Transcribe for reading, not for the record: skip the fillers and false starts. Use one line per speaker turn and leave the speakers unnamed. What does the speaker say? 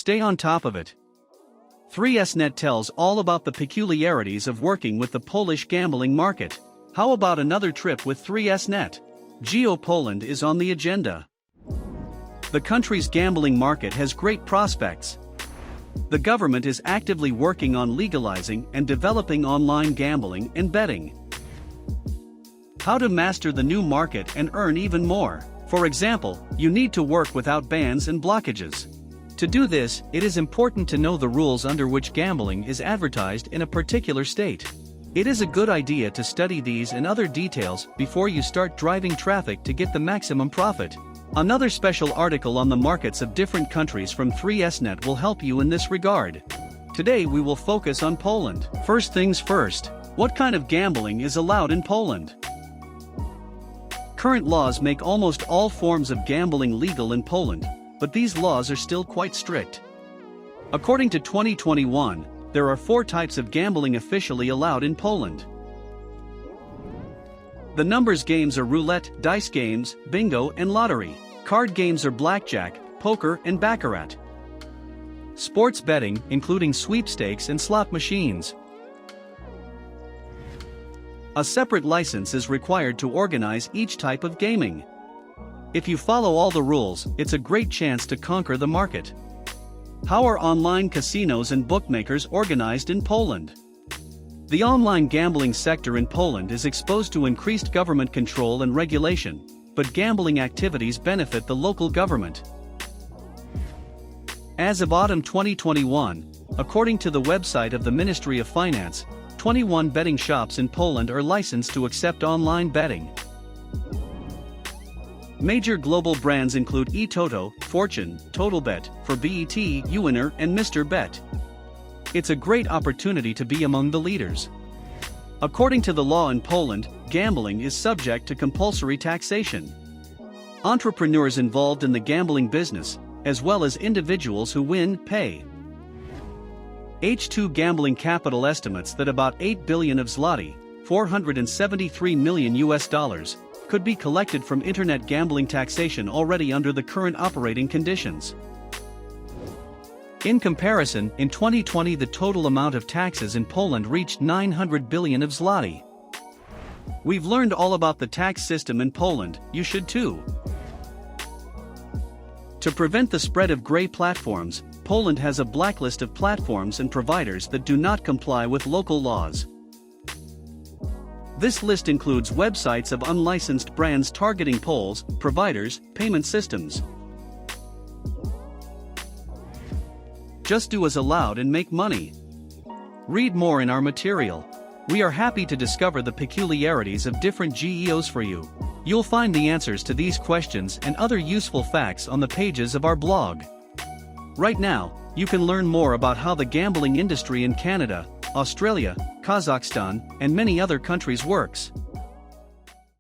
Stay on top of it. 3SNet tells all about the peculiarities of working with the Polish gambling market. How about another trip with 3SNet? Poland is on the agenda. The country's gambling market has great prospects. The government is actively working on legalizing and developing online gambling and betting. How to master the new market and earn even more. For example, you need to work without bans and blockages. To do this, it is important to know the rules under which gambling is advertised in a particular state. It is a good idea to study these and other details before you start driving traffic to get the maximum profit. Another special article on the markets of different countries from 3SNet will help you in this regard. Today we will focus on Poland. First things first, what kind of gambling is allowed in Poland? Current laws make almost all forms of gambling legal in Poland, but these laws are still quite strict. According to 2021, there are 4 types of gambling officially allowed in Poland. The numbers games are roulette, dice games, bingo, and lottery. Card games are blackjack, poker, and baccarat. Sports betting, including sweepstakes and slot machines. A separate license is required to organize each type of gaming. If you follow all the rules, it's a great chance to conquer the market. How are online casinos and bookmakers organized in Poland? The online gambling sector in Poland is exposed to increased government control and regulation, but gambling activities benefit the local government. As of autumn 2021, according to the website of the Ministry of Finance, 21 betting shops in Poland are licensed to accept online betting. Major global brands include eToto, Fortune, TotalBet, for BET, Uwinner, and Mr. Bet. It's a great opportunity to be among the leaders. According to the law in Poland, gambling is subject to compulsory taxation. Entrepreneurs involved in the gambling business, as well as individuals who win, pay. H2 Gambling Capital estimates that about 8 billion of zloty, $473 million, could be collected from internet gambling taxation already under the current operating conditions. In comparison, in 2020 the total amount of taxes in Poland reached 900 billion of zloty. We've learned all about the tax system in Poland, you should too. To prevent the spread of gray platforms, Poland has a blacklist of platforms and providers that do not comply with local laws. This list includes websites of unlicensed brands targeting Poles, providers, payment systems. Just do as allowed and make money. Read more in our material. We are happy to discover the peculiarities of different GEOs for you. You'll find the answers to these questions and other useful facts on the pages of our blog. Right now, you can learn more about how the gambling industry in Canada, Australia, Kazakhstan, and many other countries works.